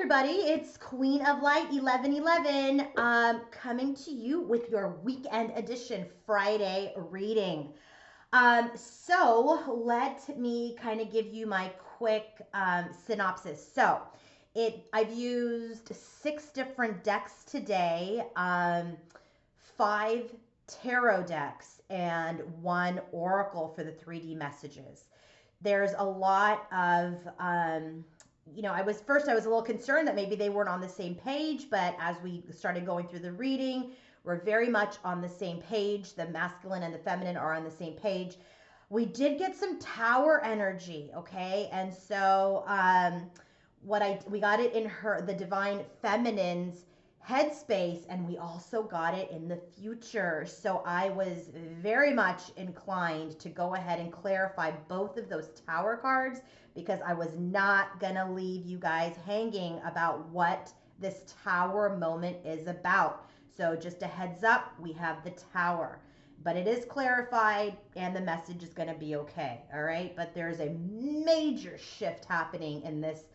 everybody, it's Queen of Light 1111 coming to you with your weekend edition Friday reading. So let me kind of give you my quick synopsis. I've used 6 different decks today, 5 tarot decks, and 1 oracle for the 3D messages. There's a lot of I was a little concerned that maybe they weren't on the same page, but as we started going through the reading, we're very much on the same page. The masculine and the feminine are on the same page. We did get some tower energy, okay? And so we got it in the divine feminine's headspace, and we also got it in the future. So I was very much inclined to go ahead and clarify both of those tower cards, because I was not gonna leave you guys hanging about what this tower moment is about. So just a heads up, we have the tower, but it is clarified and the message is gonna be okay, all right? But there's a major shift happening in this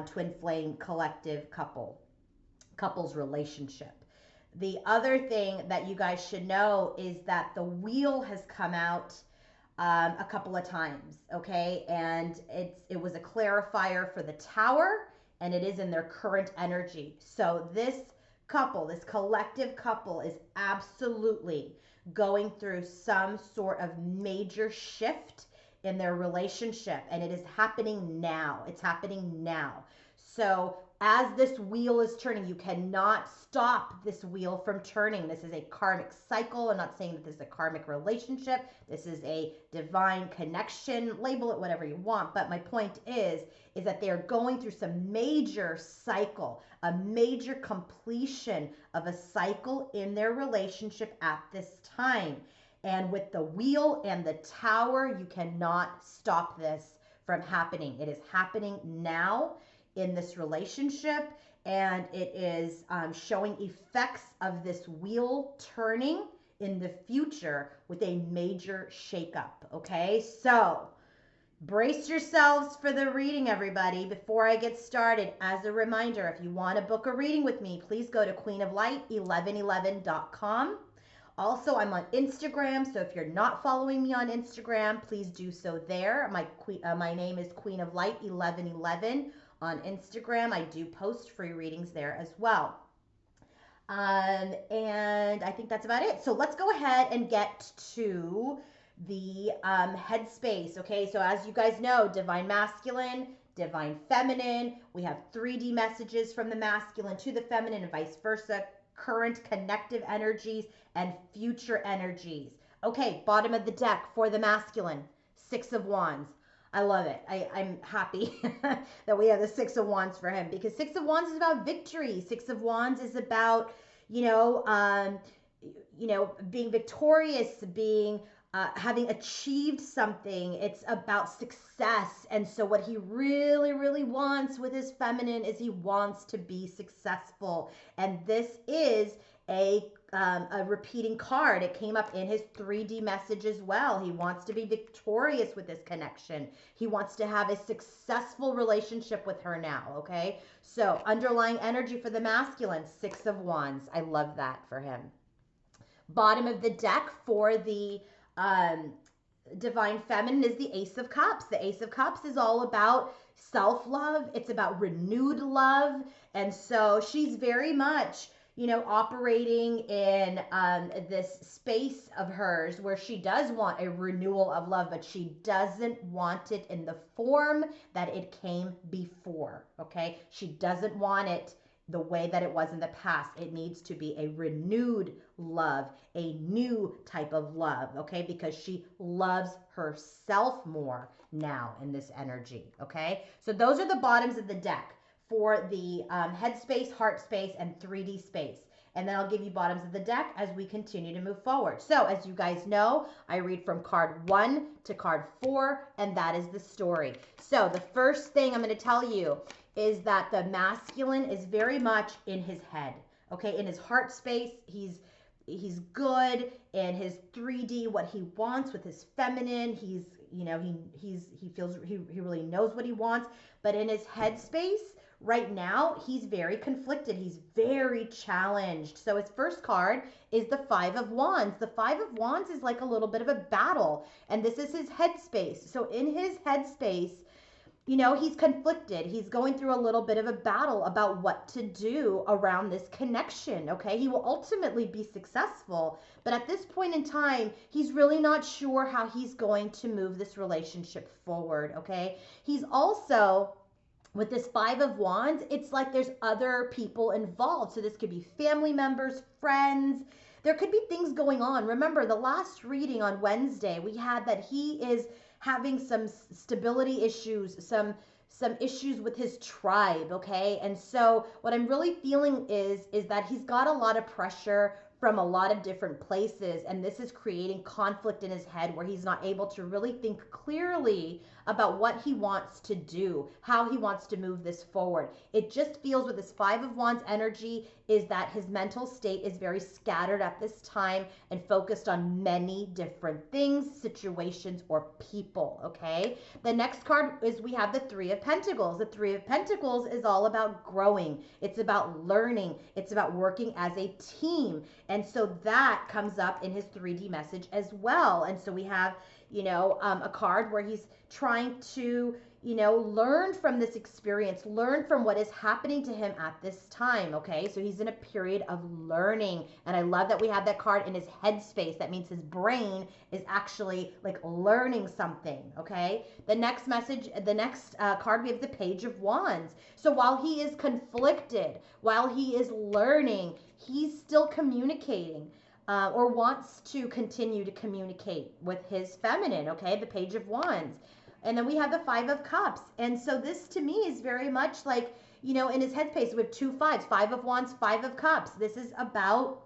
twin flame collective couple's relationship. The other thing that you guys should know is that the wheel has come out a couple of times, okay? And it was a clarifier for the tower, and it is in their current energy. So this collective couple is absolutely going through some sort of major shift in their relationship, and it is happening now. It's happening now. So as this wheel is turning, you cannot stop this wheel from turning. This is a karmic cycle. I'm not saying that this is a karmic relationship. This is a divine connection. Label it whatever you want. But my point is that they're going through some major cycle, a major completion of a cycle in their relationship at this time. And with the wheel and the tower, you cannot stop this from happening. It is happening now in this relationship, and it is showing effects of this wheel turning in the future with a major shakeup. Okay, so brace yourselves for the reading, everybody. Before I get started, as a reminder, if you want to book a reading with me, please go to queenoflight1111.com. Also, I'm on Instagram, so if you're not following me on Instagram, please do so there. My name is Queen of Light 1111 on Instagram. I do post free readings there as well. And I think that's about it. So let's go ahead and get to the headspace. Okay, so as you guys know, divine masculine, divine feminine. We have 3D messages from the masculine to the feminine and vice versa. Current connective energies and future energies. Okay, bottom of the deck for the masculine, 6 of Wands. I love it. I'm happy that we have the 6 of Wands for him, because 6 of Wands is about victory. 6 of Wands is about, being victorious, having achieved something. It's about success. And so what he really, really wants with his feminine is he wants to be successful. And this is a repeating card. It came up in his 3D message as well. He wants to be victorious with this connection. He wants to have a successful relationship with her now, okay? So underlying energy for the masculine, 6 of Wands. I love that for him. Bottom of the deck for the divine feminine is the Ace of Cups. The Ace of Cups is all about self-love. It's about renewed love. And so she's very much, operating in this space of hers where she does want a renewal of love, but she doesn't want it in the form that it came before, okay? She doesn't want it the way that it was in the past. It needs to be a renewed love, a new type of love, okay? Because she loves herself more now in this energy, okay? So those are the bottoms of the deck for the head space, heart space, and 3D space. And then I'll give you bottoms of the deck as we continue to move forward. So as you guys know, I read from card 1 to card 4, and that is the story. So the first thing I'm going to tell you is that the masculine is very much in his head, okay? In his heart space, he's good. In his 3D, what he wants with his feminine, he feels he really knows what he wants. But in his head space Right now, he's very conflicted. He's very challenged. So his first card is the Five of Wands. The Five of Wands is like a little bit of a battle, and this is his headspace. So in his headspace, he's conflicted. He's going through a little bit of a battle about what to do around this connection. Okay. He will ultimately be successful, but at this point in time, he's really not sure how he's going to move this relationship forward. Okay. He's also, with this Five of Wands, it's like there's other people involved. So this could be family members, friends. There could be things going on. Remember, the last reading on Wednesday, we had that he is having some stability issues, some issues with his tribe, okay? And so what I'm really feeling is that he's got a lot of pressure from a lot of different places, and this is creating conflict in his head where he's not able to really think clearly about what he wants to do, how he wants to move this forward. It just feels with this Five of Wands energy is that his mental state is very scattered at this time and focused on many different things, situations, or people, okay? The next card is we have the Three of Pentacles. The Three of Pentacles is all about growing. It's about learning. It's about working as a team. And so that comes up in his 3D message as well. And so we have, a card where he's trying to, learn from this experience, learn from what is happening to him at this time. Okay. So he's in a period of learning. And I love that we have that card in his headspace. That means his brain is actually like learning something. Okay. The next card, we have the Page of Wands. So while he is conflicted, while he is learning, he's still communicating. Or wants to continue to communicate with his feminine, okay? The Page of Wands. And then we have the Five of Cups. And so this to me is very much like, in his headspace with two fives, Five of Wands, Five of Cups. This is about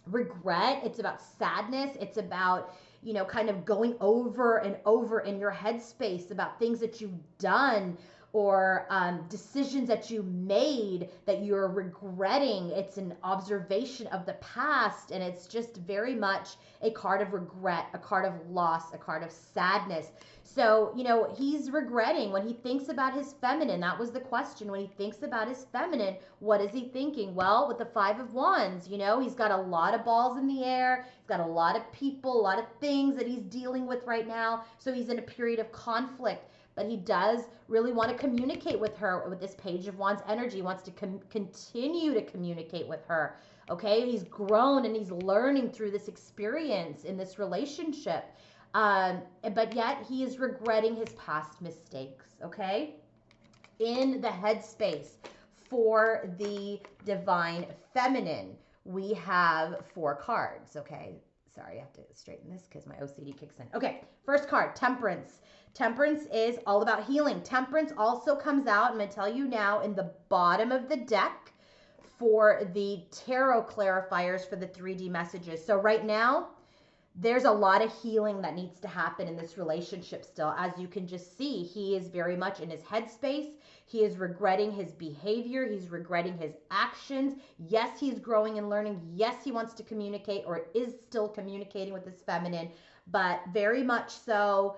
regret. It's about sadness. It's about, kind of going over and over in your headspace about things that you've done or decisions that you made that you're regretting. It's an observation of the past, and it's just very much a card of regret, a card of loss, a card of sadness. So, he's regretting when he thinks about his feminine. That was the question. When he thinks about his feminine, what is he thinking? Well, with the Five of Wands, he's got a lot of balls in the air. He's got a lot of people, a lot of things that he's dealing with right now. So he's in a period of conflict. But he does really want to communicate with her with this Page of Wands energy. He wants to continue to communicate with her. Okay, he's grown and he's learning through this experience in this relationship. But yet he is regretting his past mistakes. Okay, in the headspace for the Divine Feminine, we have 4 cards. Okay, sorry, I have to straighten this because my OCD kicks in. Okay, first card, Temperance. Temperance is all about healing. Temperance also comes out, I'm going to tell you now, in the bottom of the deck for the tarot clarifiers for the 3D messages. So right now, there's a lot of healing that needs to happen in this relationship still. As you can just see, he is very much in his headspace. He is regretting his behavior. He's regretting his actions. Yes, he's growing and learning. Yes, he wants to communicate or is still communicating with his feminine, but very much so,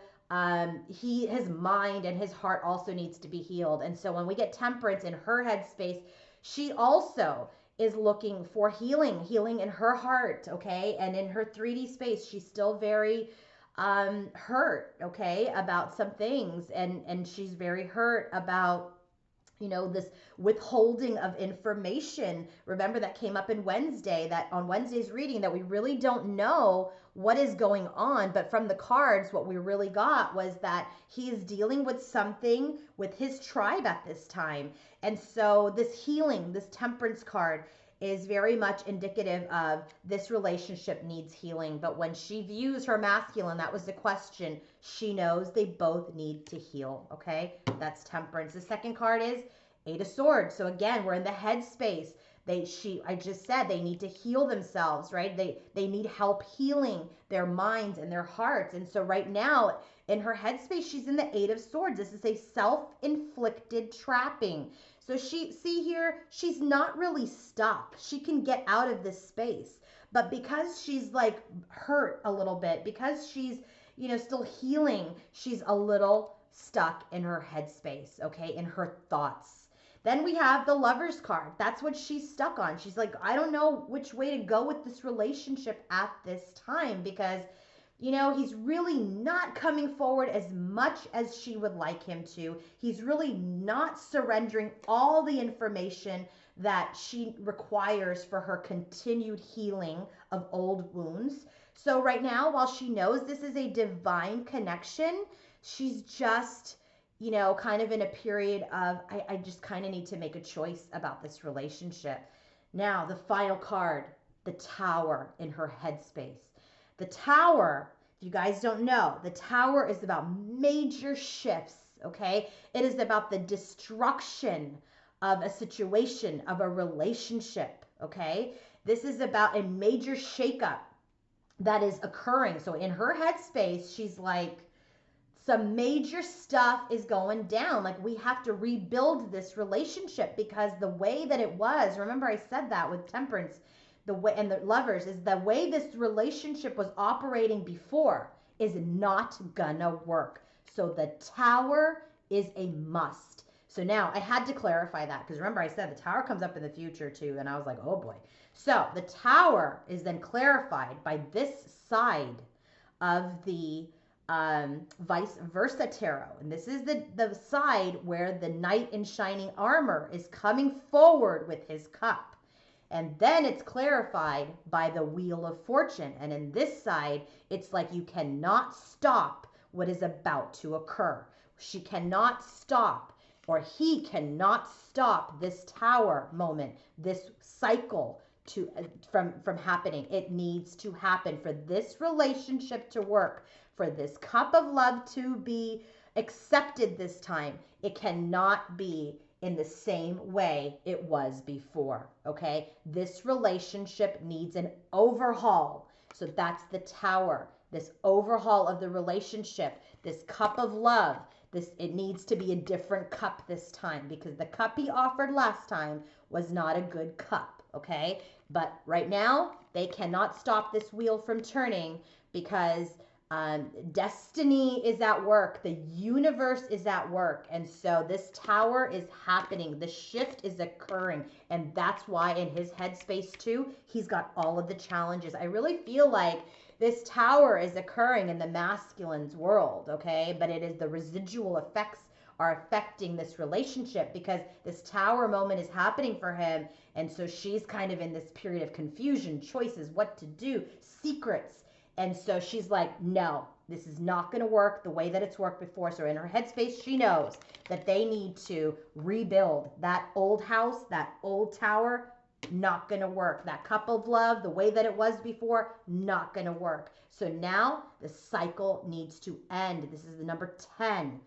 his mind and his heart also needs to be healed. And so when we get Temperance in her headspace, she also is looking for healing in her heart, okay? And in her 3D space, she's still very hurt, okay, about some things. And she's very hurt about, this withholding of information. Remember that came up in Wednesday, that on Wednesday's reading, that we really don't know what is going on. But from the cards, what we really got was that he is dealing with something with his tribe at this time. And so this healing, this Temperance card, is very much indicative of this relationship needs healing. But when she views her masculine, that was the question, she knows they both need to heal, okay? That's Temperance. The second card is Eight of Swords. So again, we're in the headspace. I just said they need to heal themselves, right? They need help healing their minds and their hearts. And so right now, in her headspace, she's in the Eight of Swords. This is a self-inflicted trapping. So see here, she's not really stuck. She can get out of this space. But because she's like hurt a little bit, because she's, still healing, she's a little stuck in her headspace, okay, in her thoughts. Then we have the Lover's card. That's what she's stuck on. She's like, I don't know which way to go with this relationship at this time because, he's really not coming forward as much as she would like him to. He's really not surrendering all the information that she requires for her continued healing of old wounds. So, right now, while she knows this is a divine connection, she's just, kind of in a period of, I just kind of need to make a choice about this relationship. Now, the final card, the Tower in her headspace. The Tower, if you guys don't know, the Tower is about major shifts, okay? It is about the destruction of a situation, of a relationship, okay? This is about a major shakeup that is occurring. So in her headspace, she's like, some major stuff is going down. Like, we have to rebuild this relationship because the way that it was, remember I said that with Temperance, the way, and the Lovers, is the way this relationship was operating before is not gonna work. So the Tower is a must. So now I had to clarify that because remember I said the Tower comes up in the future too, and I was like, oh boy. So the Tower is then clarified by this side of the vice versa tarot. And this is the side where the knight in shining armor is coming forward with his cup. And then it's clarified by the Wheel of Fortune. And in this side, it's like you cannot stop what is about to occur. She cannot stop, or he cannot stop this Tower moment, this cycle from happening. It needs to happen for this relationship to work, for this cup of love to be accepted this time. It cannot be in the same way it was before, okay? This relationship needs an overhaul. So that's the Tower, this overhaul of the relationship, this cup of love. It needs to be a different cup this time because the cup he offered last time was not a good cup, okay? But right now, they cannot stop this wheel from turning because destiny is at work. The universe is at work. And so this Tower is happening. The shift is occurring. And that's why in his headspace too, he's got all of the challenges. I really feel like this Tower is occurring in the masculine's world, okay? But it is the residual effects are affecting this relationship because this Tower moment is happening for him. And so she's kind of in this period of confusion, choices, what to do, secrets. And so she's like, no, this is not going to work the way that it's worked before. So in her headspace, she knows that they need to rebuild that old house, that old Tower, not going to work. That cup of love, the way that it was before, not going to work. So now the cycle needs to end. This is the number 10.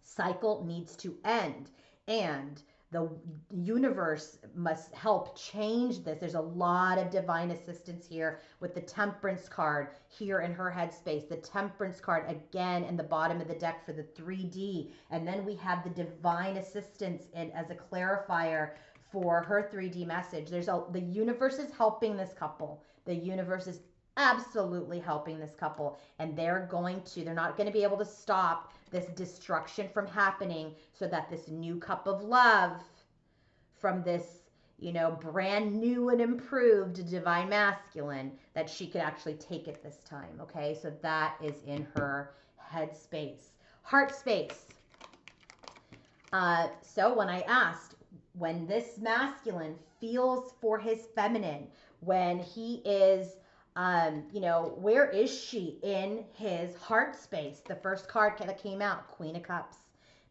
Cycle needs to end. And the universe must help change this. There's a lot of divine assistance here with the Temperance card here in her headspace. The Temperance card again in the bottom of the deck for the 3D. And then we have the divine assistance as a clarifier for her 3D message. The universe is helping this couple. The universe is absolutely helping this couple. And they're not going to be able to stop this destruction from happening so that this new cup of love from this, brand new and improved divine masculine, that she could actually take it this time. Okay, so that is in her headspace. Heart space. So when I asked, when this masculine feels for his feminine, when he is where is she in his heart space? The first card that came out, Queen of Cups.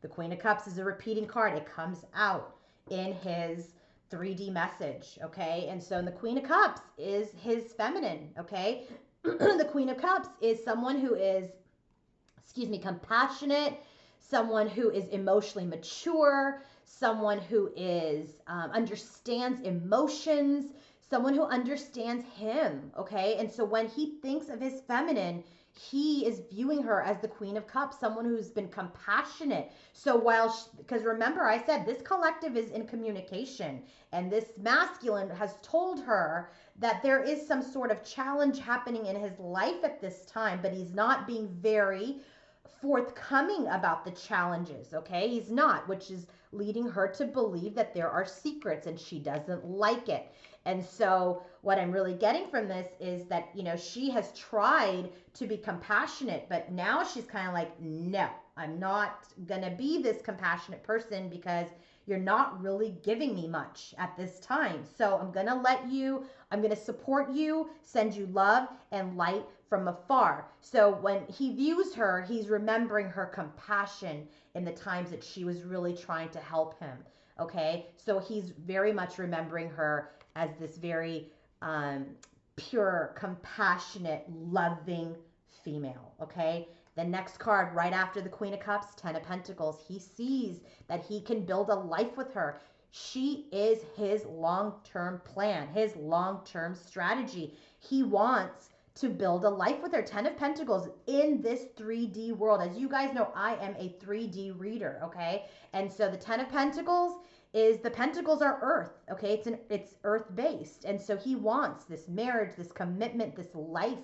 The Queen of Cups is a repeating card. It comes out in his 3D message, okay? And so the Queen of Cups is his feminine, okay? The Queen of Cups is someone who is, compassionate, someone who is emotionally mature, someone who is understands emotions, someone who understands him, okay? And so when he thinks of his feminine, he is viewing her as the Queen of Cups, someone who's been compassionate. So because remember I said this collective is in communication, and this masculine has told her that there is some sort of challenge happening in his life at this time, but he's not being very forthcoming about the challenges, okay? He's not, which is leading her to believe that there are secrets and she doesn't like it. And so, what I'm really getting from this is that, she has tried to be compassionate, but now she's kind of like, no, I'm not going to be this compassionate person because you're not really giving me much at this time. So I'm going to I'm going to support you, send you love and light from afar. So when he views her, he's remembering her compassion in the times that she was really trying to help him. Okay. So he's very much remembering her as this very pure, compassionate, loving female. Okay. The next card right after the Queen of Cups, Ten of Pentacles, he sees that he can build a life with her. She is his long-term plan, his long-term strategy. He wants to build a life with her. Ten of Pentacles in this 3D world. As you guys know, I am a 3D reader, okay? And so the Ten of Pentacles is, the pentacles are earth, okay? It's earth-based. And so he wants this marriage, this commitment, this life,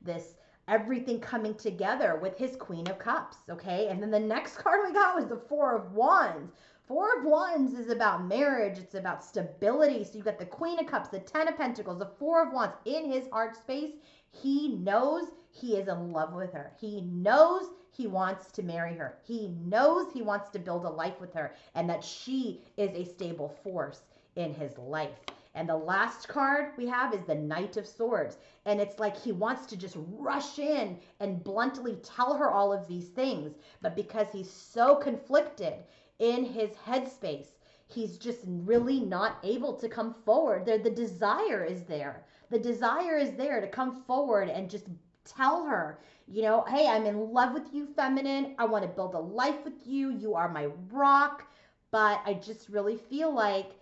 this everything coming together with his Queen of Cups, okay? And then the next card we got was the Four of Wands. Four of Wands is about marriage. It's about stability. So you got the Queen of Cups, the Ten of Pentacles, the Four of Wands in his heart space. He knows he is in love with her. He knows he wants to marry her. He knows he wants to build a life with her and that she is a stable force in his life. And the last card we have is the Knight of Swords. And it's like he wants to just rush in and bluntly tell her all of these things. But because he's so conflicted in his headspace, he's just really not able to come forward. The desire is there. The desire is there to come forward and just tell her, hey, I'm in love with you, feminine. I want to build a life with you. You are my rock. But I just really feel like,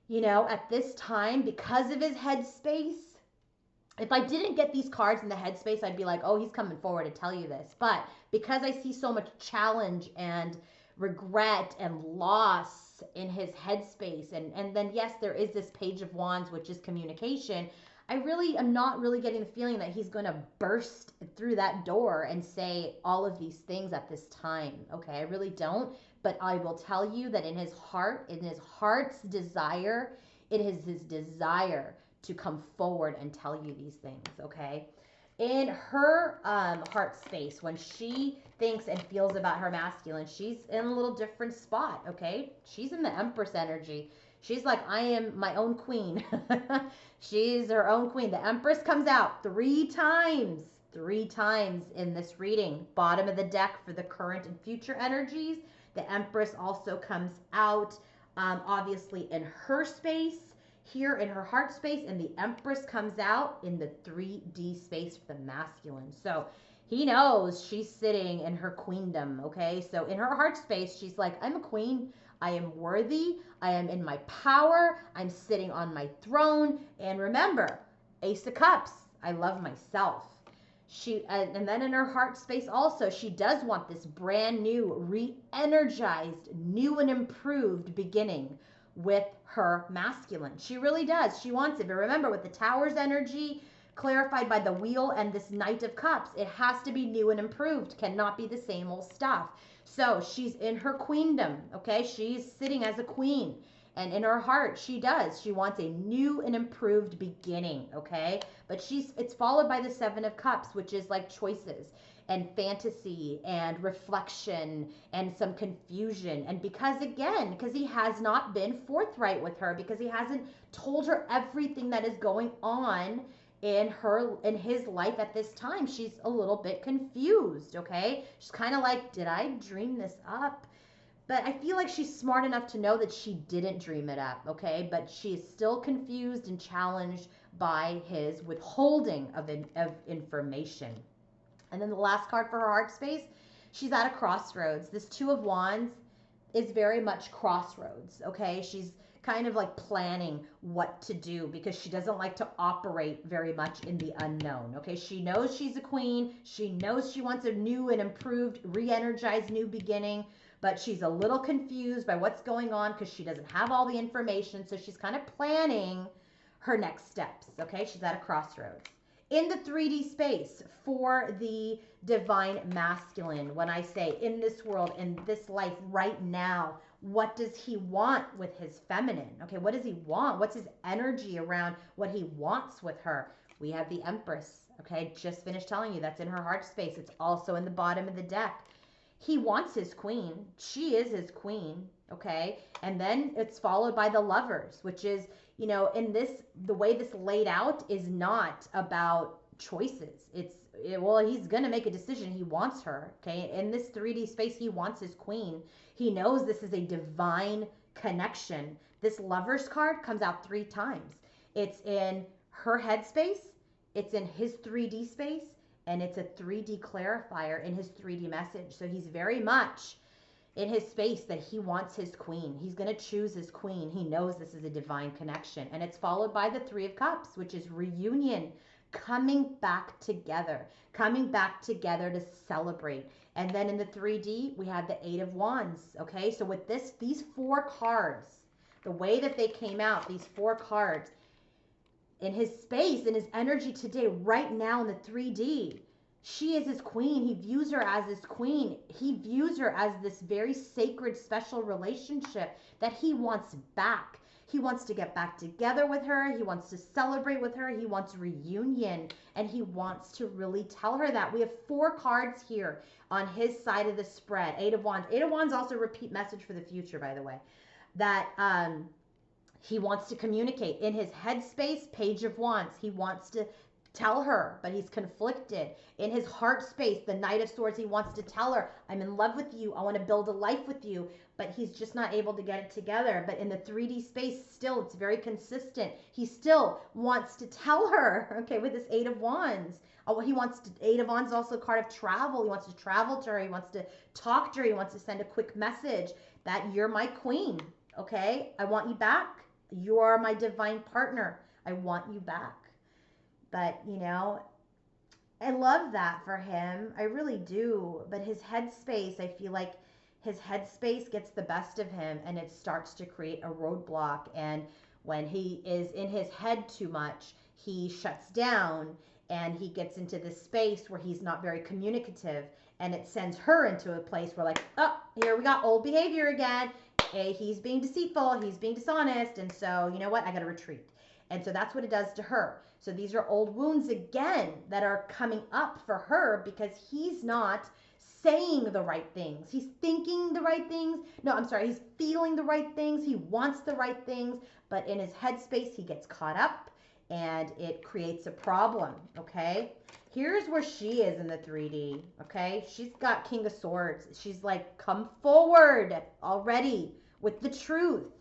at this time, because of his headspace, if I didn't get these cards in the headspace, I'd be like, oh, he's coming forward to tell you this. But because I see so much challenge and regret and loss in his headspace, and then, yes, there is this Page of Wands, which is communication, I really am not really getting the feeling that he's going to burst through that door and say all of these things at this time. Okay, I really don't. But I will tell you that in his heart's desire, it is his desire to come forward and tell you these things, okay? In her heart space, when she thinks and feels about her masculine, she's in a little different spot, okay? She's in the Empress energy. She's like, I am my own queen. She's her own queen. The Empress comes out 3 times in this reading. Bottom of the deck for the current and future energies. The Empress also comes out, obviously, in her space, here in her heart space, and the Empress comes out in the 3D space for the masculine. So he knows she's sitting in her queendom, okay? So in her heart space, she's like, I'm a queen. I am worthy. I am in my power. I'm sitting on my throne. And remember, Ace of Cups, I love myself. And then in her heart space also, she does want this brand new, re-energized, new and improved beginning with her masculine. She really does. She wants it. But remember, with the Tower's energy clarified by the Wheel and this Knight of Cups, it has to be new and improved. Cannot be the same old stuff. So she's in her queendom, okay? She's sitting as a queen. And in her heart, she does. She wants a new and improved beginning, okay? But it's followed by the Seven of Cups, which is like choices and fantasy and reflection and some confusion. And because he has not been forthright with her, because he hasn't told her everything that is going on in his life at this time, she's a little bit confused, okay? She's kind of like, did I dream this up? But I feel like she's smart enough to know that she didn't dream it up, okay? But she is still confused and challenged by his withholding of information. And then the last card for her heart space, she's at a crossroads. This Two of Wands is very much crossroads, okay? She's kind of like planning what to do because she doesn't like to operate very much in the unknown, okay? She knows she's a queen. She knows she wants a new and improved, re-energized new beginning, but she's a little confused by what's going on because she doesn't have all the information. So she's kind of planning her next steps, okay? She's at a crossroads. In the 3D space for the divine masculine, when I say in this world, in this life right now, what does he want with his feminine? Okay, what does he want? What's his energy around what he wants with her? We have the Empress. Okay, just finished telling you that's in her heart space. It's also in the bottom of the deck. He wants his queen. She is his queen. Okay, and then it's followed by the Lovers, which is, you know, in this, the way this laid out is not about choices. Well, he's gonna make a decision. He wants her. Okay, in this 3D space, he wants his queen. He knows this is a divine connection. This Lovers card comes out 3 times. It's in her headspace, it's in his 3D space, and it's a 3D clarifier in his 3D message. So he's very much in his space that he wants his queen. He's going to choose his queen. He knows this is a divine connection. And it's followed by the 3 of Cups, which is reunion, coming back together to celebrate. And then in the 3D, we have the 8 of Wands. Okay, so with this, these 4 cards, the way that they came out, these 4 cards, in his space, in his energy today, right now in the 3D, she is his queen. He views her as his queen. He views her as this very sacred, special relationship that he wants back. He wants to get back together with her. He wants to celebrate with her. He wants reunion, and he wants to really tell her that. We have 4 cards here on his side of the spread. 8 of Wands. 8 of Wands also repeat message for the future, by the way, that he wants to communicate. In his headspace, Page of Wands, he wants to tell her, but he's conflicted. In his heart space, the Knight of Swords, he wants to tell her, I'm in love with you. I want to build a life with you, but he's just not able to get it together. But in the 3D space, still, it's very consistent. He still wants to tell her, okay, with this 8 of Wands. Oh, he wants to, 8 of Wands is also a card of travel. He wants to travel to her. He wants to talk to her. He wants to send a quick message that you're my queen, okay? I want you back. You are my divine partner. I want you back. But, you know, I love that for him. I really do. But his headspace, I feel like his headspace gets the best of him, and it starts to create a roadblock. And when he is in his head too much, he shuts down and he gets into this space where he's not very communicative. And it sends her into a place where, like, oh, here we got old behavior again. Hey, he's being deceitful. He's being dishonest. And so, you know what? I got to retreat. And so that's what it does to her. So these are old wounds again that are coming up for her because he's not saying the right things. He's thinking the right things. No, I'm sorry. He's feeling the right things. He wants the right things. But in his headspace, he gets caught up and it creates a problem. Okay. Here's where she is in the 3D. Okay. She's got King of Swords. She's like, come forward already with the truth.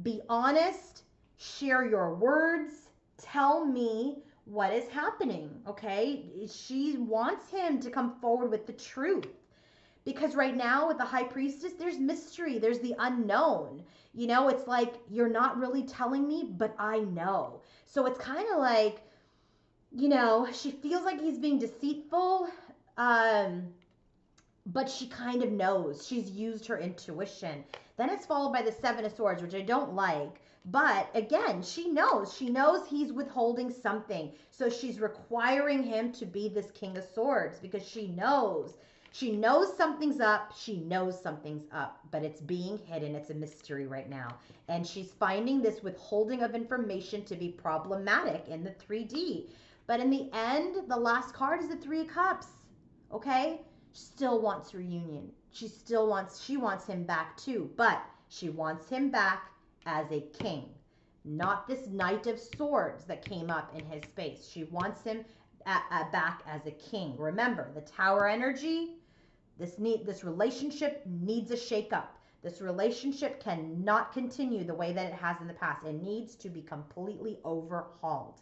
Be honest. Share your words. Tell me what is happening, okay? She wants him to come forward with the truth. Because right now with the High Priestess, there's mystery. There's the unknown. You know, it's like, you're not really telling me, but I know. So it's kind of like, you know, she feels like he's being deceitful, but she kind of knows. She's used her intuition. Then it's followed by the 7 of Swords, which I don't like. But again, she knows he's withholding something. So she's requiring him to be this King of Swords because she knows something's up. She knows something's up, but it's being hidden. It's a mystery right now. And she's finding this withholding of information to be problematic in the 3D. But in the end, the last card is the 3 of Cups. Okay? She still wants reunion. She wants him back too, but she wants him back as a king, not this Knight of Swords that came up in his space. She wants him back as a king. Remember, the Tower energy, this relationship needs a shakeup. This relationship cannot continue the way that it has in the past. It needs to be completely overhauled.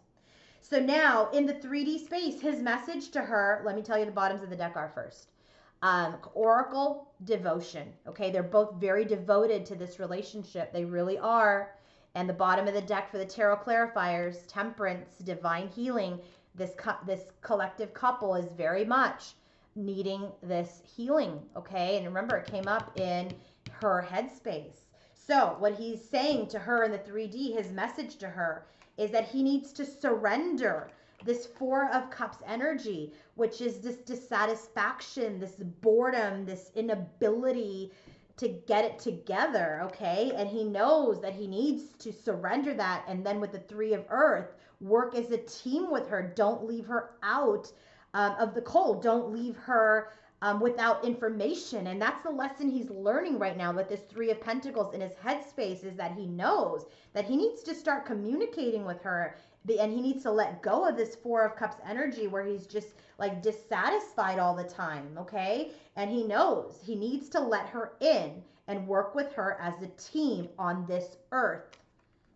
So now, in the 3D space, his message to her, let me tell you the bottoms of the deck are first. Oracle, devotion. Okay, they're both very devoted to this relationship. They really are. And the bottom of the deck for the tarot clarifiers, temperance, divine healing. This collective couple is very much needing this healing. Okay, and remember, it came up in her headspace. So what he's saying to her in the 3D, his message to her, is that he needs to surrender this Four of Cups energy, which is this dissatisfaction, this boredom, this inability to get it together, okay? And he knows that he needs to surrender that. And then with the Three of Earth, work as a team with her. Don't leave her out of the cold. Don't leave her without information. And that's the lesson he's learning right now with this Three of Pentacles in his headspace, is that he knows that he needs to start communicating with her, and he needs to let go of this Four of Cups energy where he's just like dissatisfied all the time, okay? And he knows he needs to let her in and work with her as a team on this earth.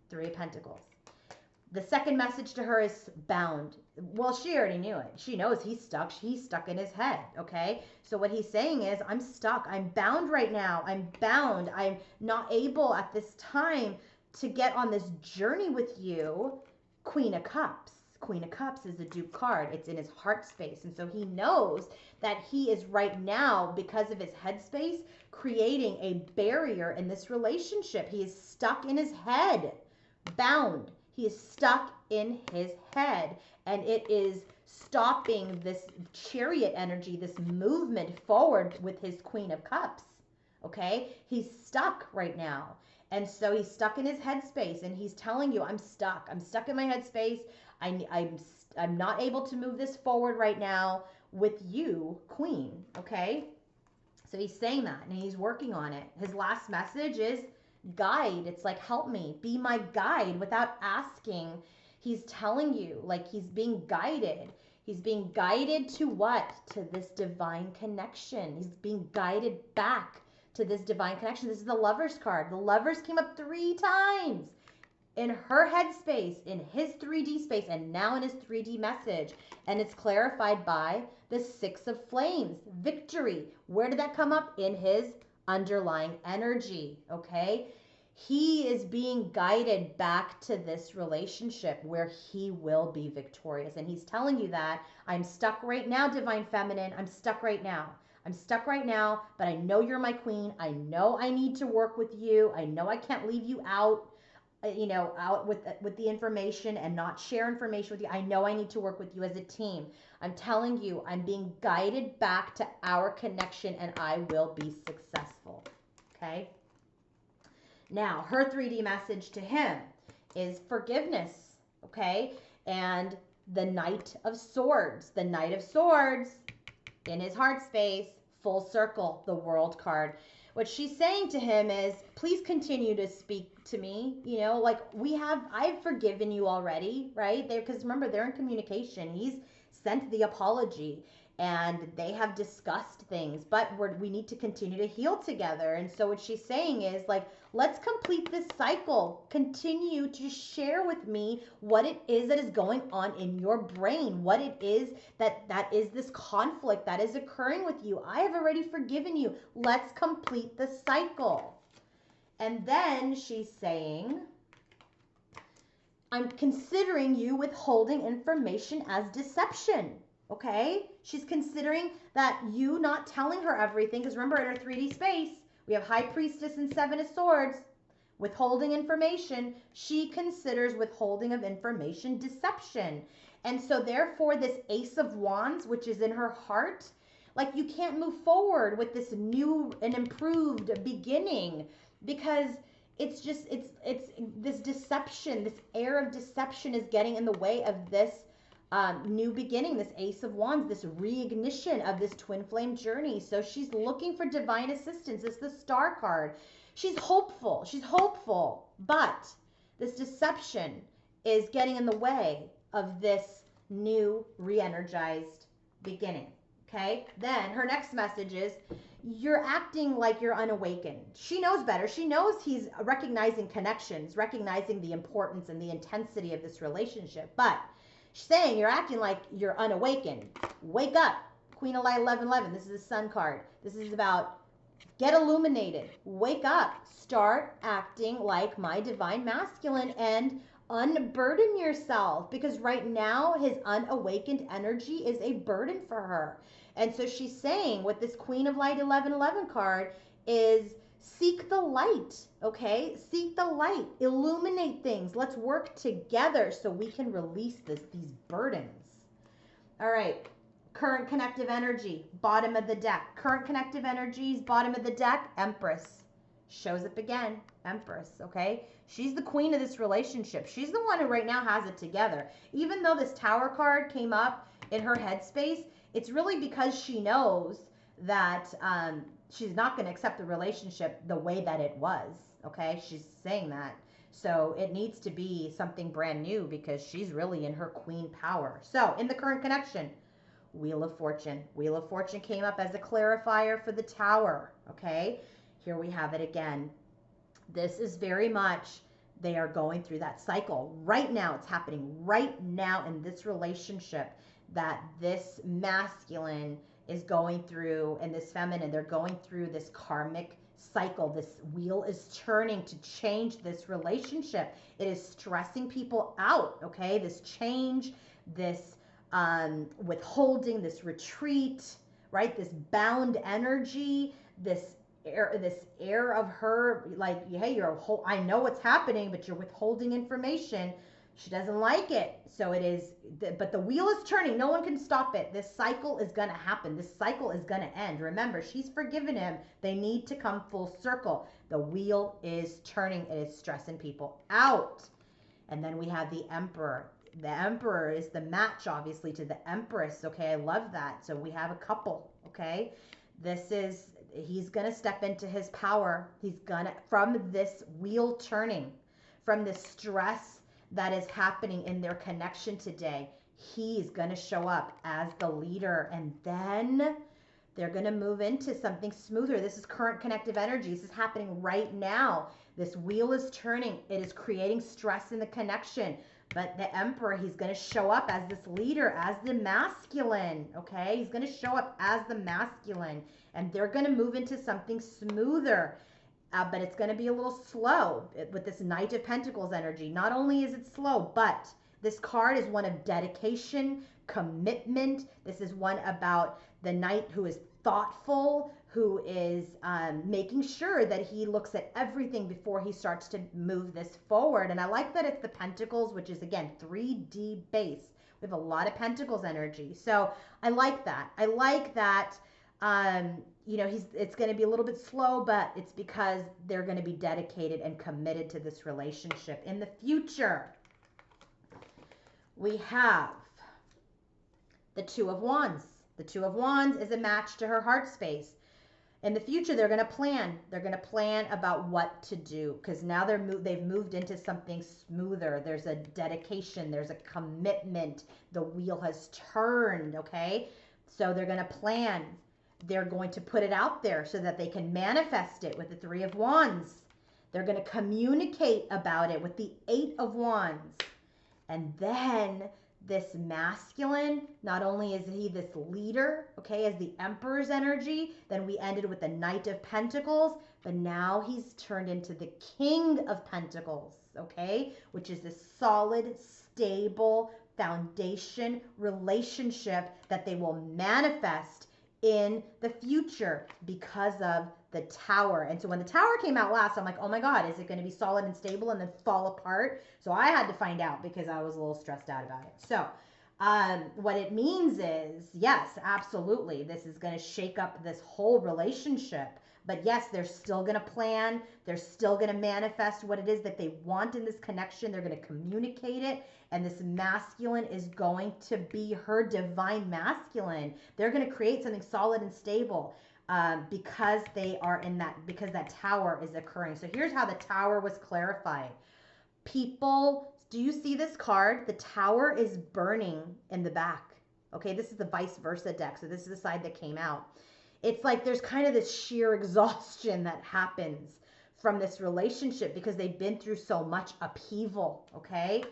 Three of Pentacles. The second message to her is bound. Well, she already knew it. She knows he's stuck. He's stuck in his head, okay? So what he's saying is, I'm stuck. I'm bound right now. I'm bound. I'm not able at this time to get on this journey with you. Queen of Cups. Queen of Cups is a Duke card. It's in his heart space. And so he knows that he is right now, because of his headspace, creating a barrier in this relationship. He is stuck in his head, bound. He is stuck in his head, and it is stopping this Chariot energy, this movement forward with his Queen of Cups, okay? He's stuck right now. And so he's stuck in his headspace, and he's telling you, I'm stuck. I'm stuck in my headspace. I'm not able to move this forward right now with you, Queen, okay? So he's saying that, and he's working on it. His last message is guide. It's like, help me, be my guide, without asking. He's telling you, like, he's being guided. He's being guided to what? To this divine connection. He's being guided back to this divine connection. This is the Lovers card. The Lovers came up 3 times in her headspace, in his 3D space, and now in his 3D message. And it's clarified by the Six of Flames, victory. Where did that come up? In his underlying energy, okay? He is being guided back to this relationship where he will be victorious. And he's telling you that, I'm stuck right now, Divine Feminine. I'm stuck right now. I'm stuck right now, but I know you're my queen. I know I need to work with you. I know I can't leave you out, out with the information and not share information with you. I know I need to work with you as a team. I'm telling you, I'm being guided back to our connection, and I will be successful. Okay? Now, her 3D message to him is forgiveness. Okay? And the Knight of Swords. The Knight of Swords in his heart space, full circle, the World card. What she's saying to him is, please continue to speak to me. Like I've forgiven you already, right? Because remember, they're in communication. He's sent the apology and they have discussed things, but we need to continue to heal together. And so what she's saying is, like, let's complete this cycle. Continue to share with me what it is that is going on in your brain, what it is that is this conflict that is occurring with you. I have already forgiven you. Let's complete the cycle. And then she's saying, I'm considering you withholding information as deception. Okay? She's considering that you not telling her everything, because remember, in her 3D space, we have High Priestess and Seven of Swords, withholding information. She considers withholding of information deception. And so therefore, this Ace of Wands, which is in her heart, like, you can't move forward with this new and improved beginning, because it's this deception, this air of deception is getting in the way of this new beginning, this Ace of Wands, this reignition of this twin flame journey. So she's looking for divine assistance. It's the Star card. She's hopeful. She's hopeful, but this deception is getting in the way of this new re-energized beginning. Okay? Then her next message is, you're acting like you're unawakened. She knows better. She knows he's recognizing connections, recognizing the importance and the intensity of this relationship, but she's saying you're acting like you're unawakened. Wake up. Queen of Light 1111. This is a Sun card. This is about get illuminated. Wake up. Start acting like my divine masculine and unburden yourself, because right now his unawakened energy is a burden for her. And so she's saying, with this Queen of Light 1111 card, is Seek the light, okay? Seek the light. Illuminate things. Let's work together so we can release these burdens. All right. Current connective energy, bottom of the deck. Current connective energies, bottom of the deck, Empress. Shows up again, Empress, okay? She's the queen of this relationship. She's the one who right now has it together. Even though this Tower card came up in her headspace, it's really because she knows that she's not going to accept the relationship the way that it was, okay? She's saying that. So it needs to be something brand new because she's really in her queen power. So in the current connection, Wheel of Fortune. Wheel of Fortune came up as a clarifier for the Tower, okay? Here we have it again. This is very much, they are going through that cycle. Right now, it's happening right now in this relationship that this masculine is going through and this feminine, they're going through this karmic cycle. This wheel is turning to change this relationship. It is stressing people out, okay? This change, this withholding, this retreat, right? This bound energy, this air of her, like, hey, I know what's happening, but you're withholding information. She doesn't like it. So it is, but the wheel is turning. No one can stop it. This cycle is going to happen. This cycle is going to end. Remember, she's forgiven him. They need to come full circle. The wheel is turning. It is stressing people out. And then we have the Emperor. The Emperor is the match, obviously, to the Empress. Okay, I love that. So we have a couple, okay? He's going to step into his power. He's going to, from this wheel turning, from the stress that is happening in their connection today, he's going to show up as the leader. And then they're going to move into something smoother. This is current connective energy. This is happening right now. This wheel is turning. It is creating stress in the connection. But the Emperor, he's going to show up as this leader, as the masculine, okay? He's going to show up as the masculine. And they're going to move into something smoother. But it's going to be a little slow with this Knight of Pentacles energy. Not only is it slow, but this card is one of dedication, commitment. This is one about the Knight who is thoughtful, who is making sure that he looks at everything before he starts to move this forward. And I like that it's the Pentacles, which is, again, 3D base. We have a lot of Pentacles energy. So I like that. I like that. You know, it's going to be a little bit slow, but it's because they're going to be dedicated and committed to this relationship. In the future, we have the Two of Wands. The Two of Wands is a match to her heart space. In the future, they're going to plan. They're going to plan about what to do because now they've moved into something smoother. There's a dedication. There's a commitment. The wheel has turned, okay? So they're going to plan. They're going to put it out there so that they can manifest it with the Three of Wands. They're going to communicate about it with the Eight of Wands. And then this masculine, not only is he this leader, okay, as the Emperor's energy, then we ended with the Knight of Pentacles, but now he's turned into the King of Pentacles, okay, which is this solid, stable foundation relationship that they will manifest in the future because of the Tower. And so when the Tower came out last, I'm like, oh my God, is it going to be solid and stable and then fall apart? So I had to find out because I was a little stressed out about it. So what it means is, yes, absolutely, this is going to shake up this whole relationship. But yes, they're still going to plan. They're still going to manifest what it is that they want in this connection. They're going to communicate it. And this masculine is going to be her divine masculine. They're going to create something solid and stable because they are in that, because that Tower is occurring. So here's how the Tower was clarified. People, do you see this card? The Tower is burning in the back. Okay, this is the vice versa deck. So this is the side that came out. It's like there's kind of this sheer exhaustion that happens from this relationship because they've been through so much upheaval, okay?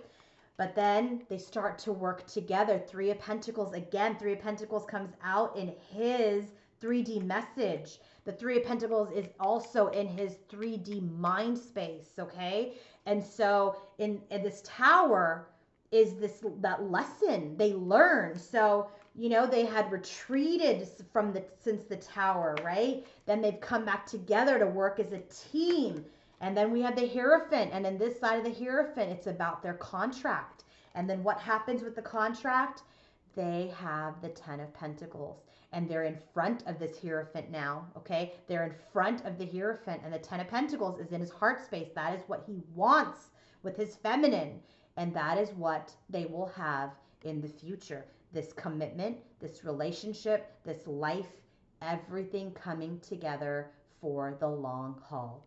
But then they start to work together. Three of Pentacles, again, Three of Pentacles comes out in his 3D message. The Three of Pentacles is also in his 3D mind space, okay? And so in this Tower is that lesson they learn. So you know, they had retreated from since the tower, right? Then they've come back together to work as a team. And then we have the Hierophant, and then this side of the Hierophant, it's about their contract. And then what happens with the contract? They have the Ten of Pentacles, and they're in front of this Hierophant now, okay? They're in front of the Hierophant, and the Ten of Pentacles is in his heart space. That is what he wants with his feminine, and that is what they will have in the future. This commitment, this relationship, this life, everything coming together for the long haul.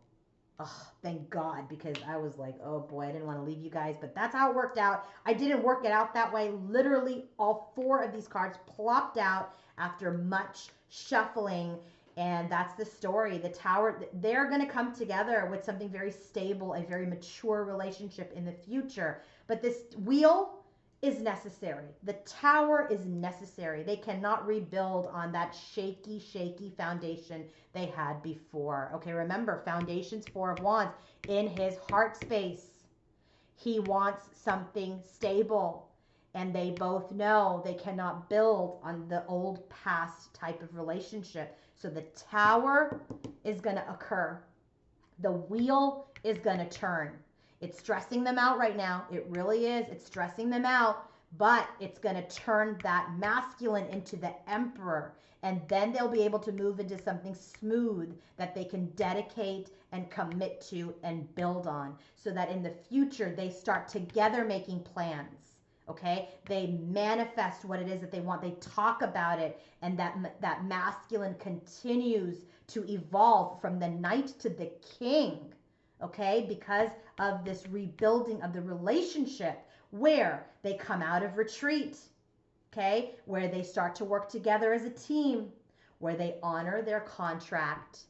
Oh, thank God, because I was like, oh boy, I didn't want to leave you guys, but that's how it worked out. I didn't work it out that way. Literally, all four of these cards plopped out after much shuffling, and that's the story. The Tower, they're going to come together with something very stable, a very mature relationship in the future. But this Wheel is necessary. The Tower is necessary. They cannot rebuild on that shaky, shaky foundation they had before. Okay, remember, foundation's Four of Wands. In his heart space, he wants something stable. And they both know they cannot build on the old past type of relationship. So the Tower is going to occur. The Wheel is going to turn. It's stressing them out right now. It really is. It's stressing them out, but it's going to turn that masculine into the Emperor. And then they'll be able to move into something smooth that they can dedicate and commit to and build on, so that in the future they start together making plans. Okay, they manifest what it is that they want. They talk about it, and that masculine continues to evolve from the Knight to the King. Okay, because of this rebuilding of the relationship, where they come out of retreat. Okay, where they start to work together as a team, where they honor their contract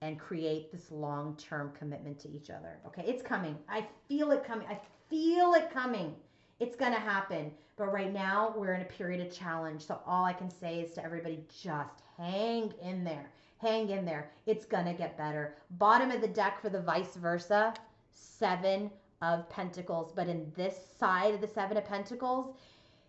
and create this long-term commitment to each other. Okay, it's coming. I feel it coming. I feel it coming. It's going to happen. But right now, we're in a period of challenge. So all I can say is to everybody, just hang in there. Hang in there. It's going to get better. Bottom of the deck for the vice versa, Seven of Pentacles. But in this side of the Seven of Pentacles,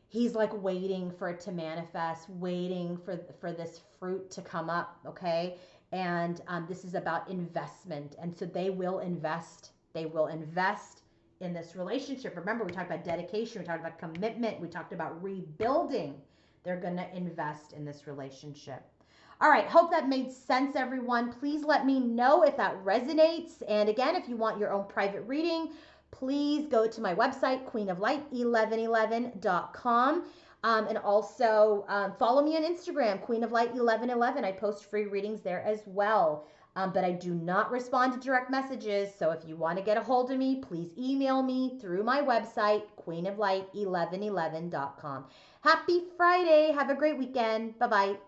he's like waiting for it to manifest, waiting for this fruit to come up, okay? And this is about investment. And so they will invest. They will invest in this relationship. Remember, we talked about dedication. We talked about commitment. We talked about rebuilding. They're going to invest in this relationship. All right. Hope that made sense, everyone. Please let me know if that resonates. And again, if you want your own private reading, please go to my website, queenoflight1111.com. And also follow me on Instagram, queenoflight1111. I post free readings there as well. But I do not respond to direct messages. So if you want to get a hold of me, please email me through my website, queenoflight1111.com. Happy Friday. Have a great weekend. Bye-bye.